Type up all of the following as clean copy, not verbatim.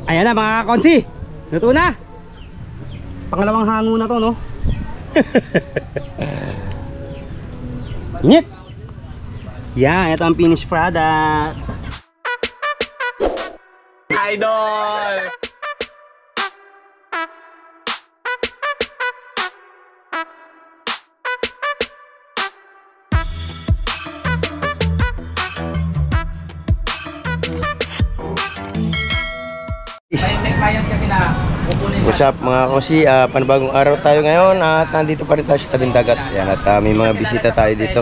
Ayan na mga konsi, luto na. Pangalawang hango na to, no? Init. Yan, ito ang finished product. Idol! May client kasi na kukunin. What's up mga kosi, panibagong araw tayo ngayon at nandito pa rin tayo sa tabing dagat. Yan, at may mga bisita tayo dito.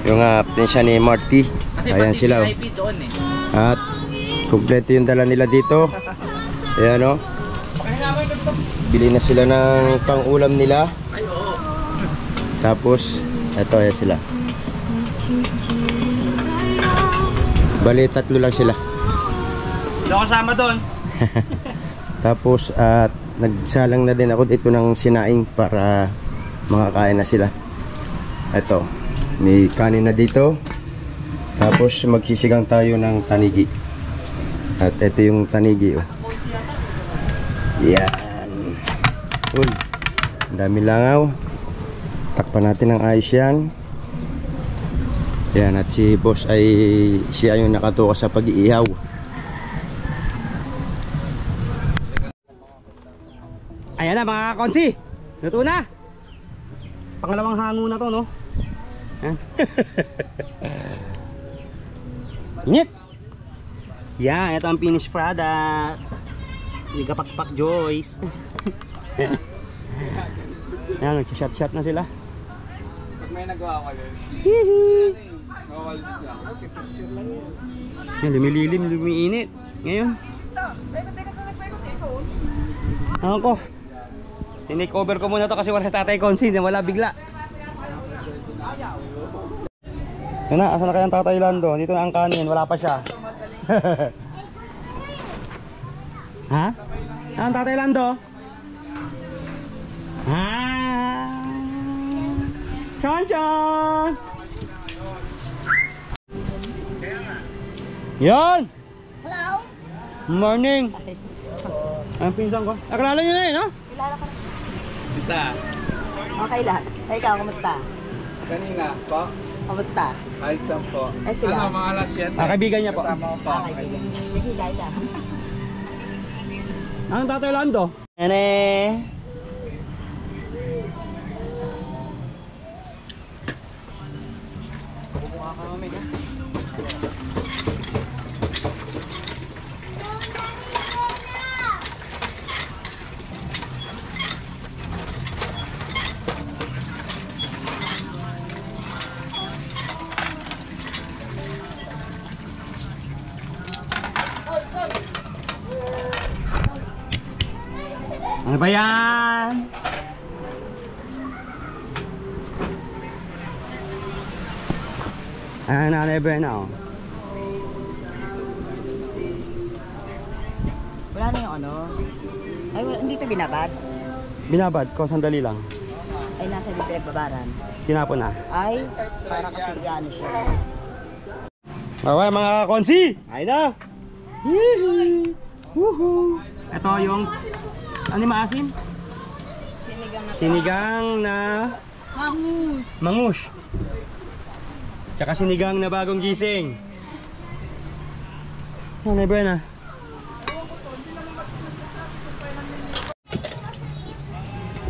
Yung pinsan ni Marty. Ayan sila. At kumpleto yung dala nila dito. Ayan o. Bili na sila ng pang-ulam nila. Tapos, eto ayan sila. Bali, 3 lang sila. Hindi ako kasama doon. Tapos at nagsalang na din ako dito ng sinaing para makakain na sila. Ito, may kanin na dito. Tapos magsisigang tayo ng tanigi. At ito yung tanigi, oh. Yan. Uy, ang dami langaw. Takpan natin ng ayos yan. Yan, at si boss ay siya yung nakatuka sa pag-iihaw. Ayan na mga konsi, luto na. Pangalawang hango na to, no? Init. Yan, ito ang finished product. Hindi ka pakpak Joyce. Ayan, nag-shot na sila. Pag may nagawa ko yun. Yan, lumililim, lumiinit. Ngayon ako, tinake over ko muna to kasi wala tatay konsi, wala bigla. Yan na, asan na kayang tatay Lando? Dito na ang kanin, wala pa siya. Ha? Ang tatay Lando? Ha? Chon! Yan! Hello? Morning! Ang pinsan ko. Akala nyo na yun, no? Kilala ka na. Kita. Okay lang. Ay, ikaw, kamusta? Kanina po. Kamusta? Ayos lang po. Ay, sila. Ano, mga alas 7. Kaibigan niya po. Kasama ko po. Okay, sige, gaya. Anong tatay Lando? Ene. Kukuha ka mamay ka. Ano ba yan? Ah, Nanay Brena, oh. Wala na yung ano? Ay, hindi ito binabad? Binabad ko, sandali lang. Ay, nasa yung pinagbabaran? Tinapon na. Ay, para kasi ano siya. Okay mga konsi! Ayun na! Yee! Woohoo! Ito yung ano yung maasim? Sinigang na mangus. Tsaka sinigang na bagong gising. Nanay Brena.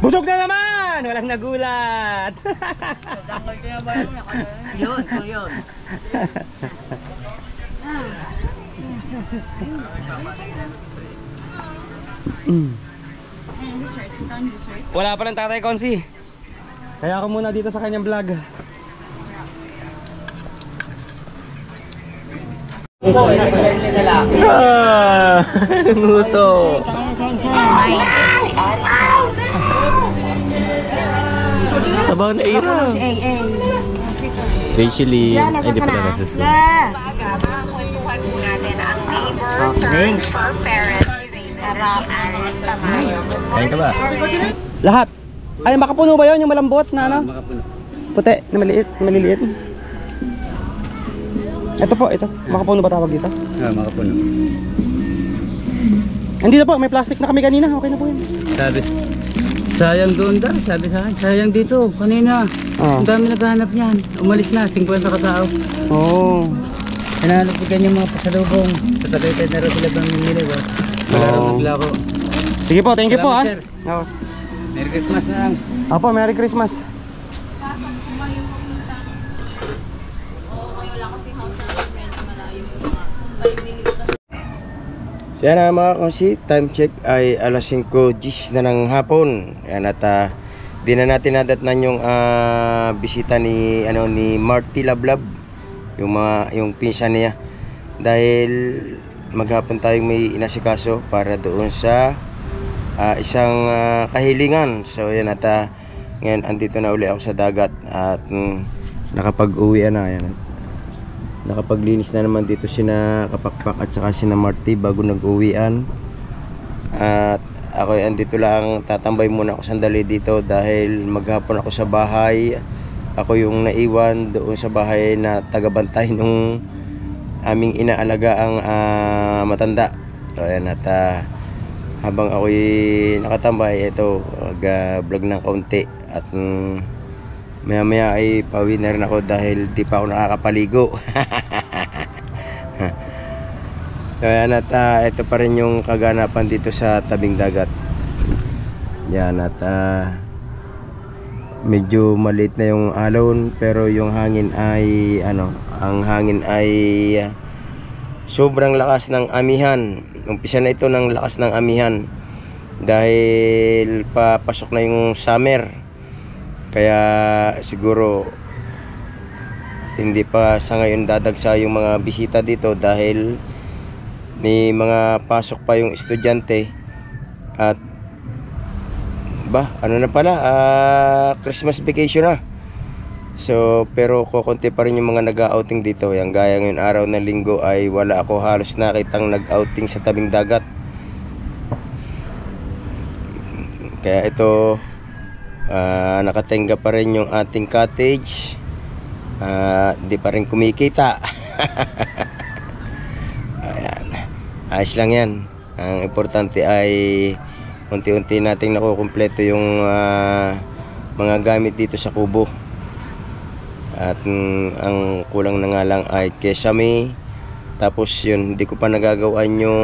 Busog na naman! Walang nagulat! Yun, yun. Wala pa ng tatay Konsi. Kaya ako muna dito sa kanyang vlog. Nguso. Sabaw na ira. Si AA. Rachely. Yan, nasa ka na. Soft drink. Kain ka ba? Lahat. Ay, makapuno ba yun? Yung malambot na ano? Makapuno. Puti, na maliit, maliliit. Ito po, ito. Makapuno ba tawag dito? Makapuno. Hindi na po, may plastic na kami kanina. Okay na po yun. Sabi, sayang doon daw, sabi sa akin, sayang dito, kanina. Oo. Ang dami naghahanap niyan. Umalis na, 50 katao. Oo. Hinahanap ko ganyan mga pasalubong. Sa Tagaytay na rin sila bang minili ba? Wala Oo. rin naglako. Sige po, thank you po Salamat, sir. Oo. Merry Christmas na lang. Opo, Merry Christmas. So yan na mga konsi, time check ay alas 5:10 na ng hapon. Yan at di na natin nadatnan yung bisita ni ni Marty Lablab, yung pinsan niya. Dahil maghapon tayong may inasikaso para doon sa isang kahilingan. So yan at ngayon andito na uli ako sa dagat at nakapag-uwi na yan. Nakapaglinis na naman dito sina Kapakpak at saka sina Marty bago nag-uwian. At ako ay andito lang, tatambay muna ako sandali dito dahil maghapon ako sa bahay. Ako yung naiwan doon sa bahay na tagabantay nung aming inaalagaang matanda. So, ayan, at habang ako'y nakatambay, ito vlog ng kaunti at maya maya ay pauwi na rin ako dahil di pa ako nakakapaligo. So yan at ito pa rin yung kaganapan dito sa tabing dagat. Yan at medyo maliit na yung alon pero yung hangin ay ang hangin ay sobrang lakas ng amihan. Umpisa na ito ng lakas ng amihan dahil papasok na yung summer. Kaya siguro hindi pa sa ngayon dadagsa yung mga bisita dito dahil may mga pasok pa yung estudyante at na pala Christmas vacation na. So pero kukunti pa rin yung mga nag-outing dito. Yang gaya ngayon araw ng linggo ay wala ako halos nakitang nag-outing sa tabing dagat. Kaya ito nakatenga pa rin yung ating cottage. Di pa rin kumikita. Ayan. Ayos lang yan. Ang importante ay unti-unti nating nakukumpleto yung mga gamit dito sa kubo. At ang kulang na nga lang ay kesame. Tapos yun, hindi ko pa nagagawan yung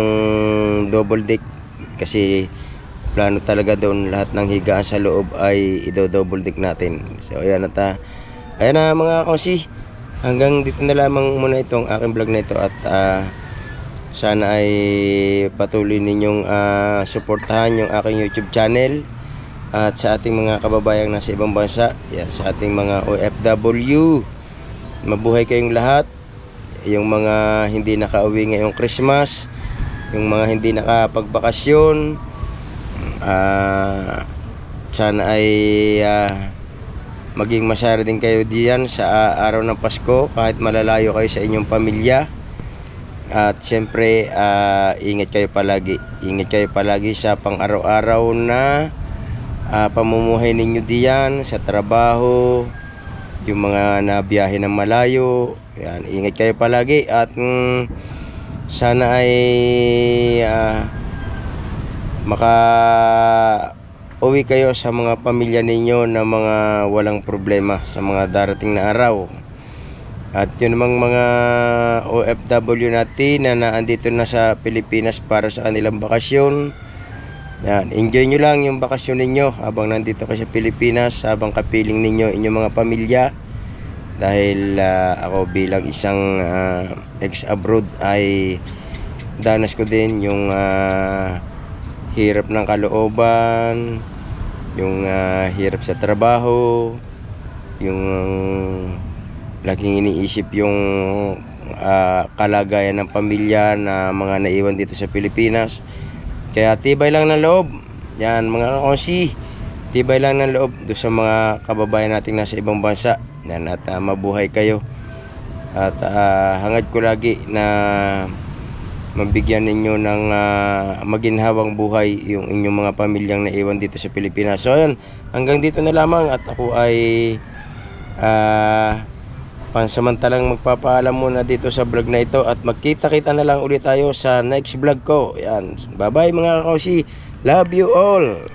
double deck kasi plano talaga doon lahat ng higaan sa loob ay i-double deck natin. So ayan at ayan na mga konsi, hanggang dito na lamang muna itong aking vlog na ito at sana ay patuloy ninyong suportahan yung aking YouTube channel at sa ating mga kababayang nasa ibang bansa, yan, sa ating mga OFW, mabuhay kayong lahat. Yung mga hindi nakauwi ngayong Christmas, yung mga hindi nakapagbakasyon, sana ay maging masaya din kayo diyan sa araw ng Pasko kahit malalayo kayo sa inyong pamilya. At siyempre ingat kayo palagi sa pang-araw-araw na pamumuhay ninyo diyan sa trabaho, yung mga nabiyahe ng malayo. Yan, ingat kayo palagi at sana ay maka-uwi kayo sa mga pamilya ninyo na mga walang problema sa mga darating na araw. At yun namang mga OFW natin na naandito na sa Pilipinas para sa kanilang bakasyon. Yan, enjoy nyo lang yung bakasyon ninyo habang nandito kayo sa Pilipinas, habang kapiling ninyo inyong mga pamilya. Dahil ako bilang isang ex-abroad ay danas ko din yung hirap ng kalooban, yung hirap sa trabaho, yung laging iniisip yung kalagayan ng pamilya na mga naiwan dito sa Pilipinas. Kaya tibay lang ng loob. Yan mga kakonsi, tibay lang ng loob doon sa mga kababayan nating nasa ibang bansa. Yan, at mabuhay kayo. At hangad ko lagi na mabigyan ninyo ng maginhawang buhay yung inyong mga pamilyang naiwan dito sa Pilipinas. So ayun, hanggang dito na lamang at ako ay pansamantalang magpapaalam muna dito sa vlog na ito at magkita-kita na lang ulit tayo sa next vlog ko. Yan. Bye bye mga kakausi. Love you all.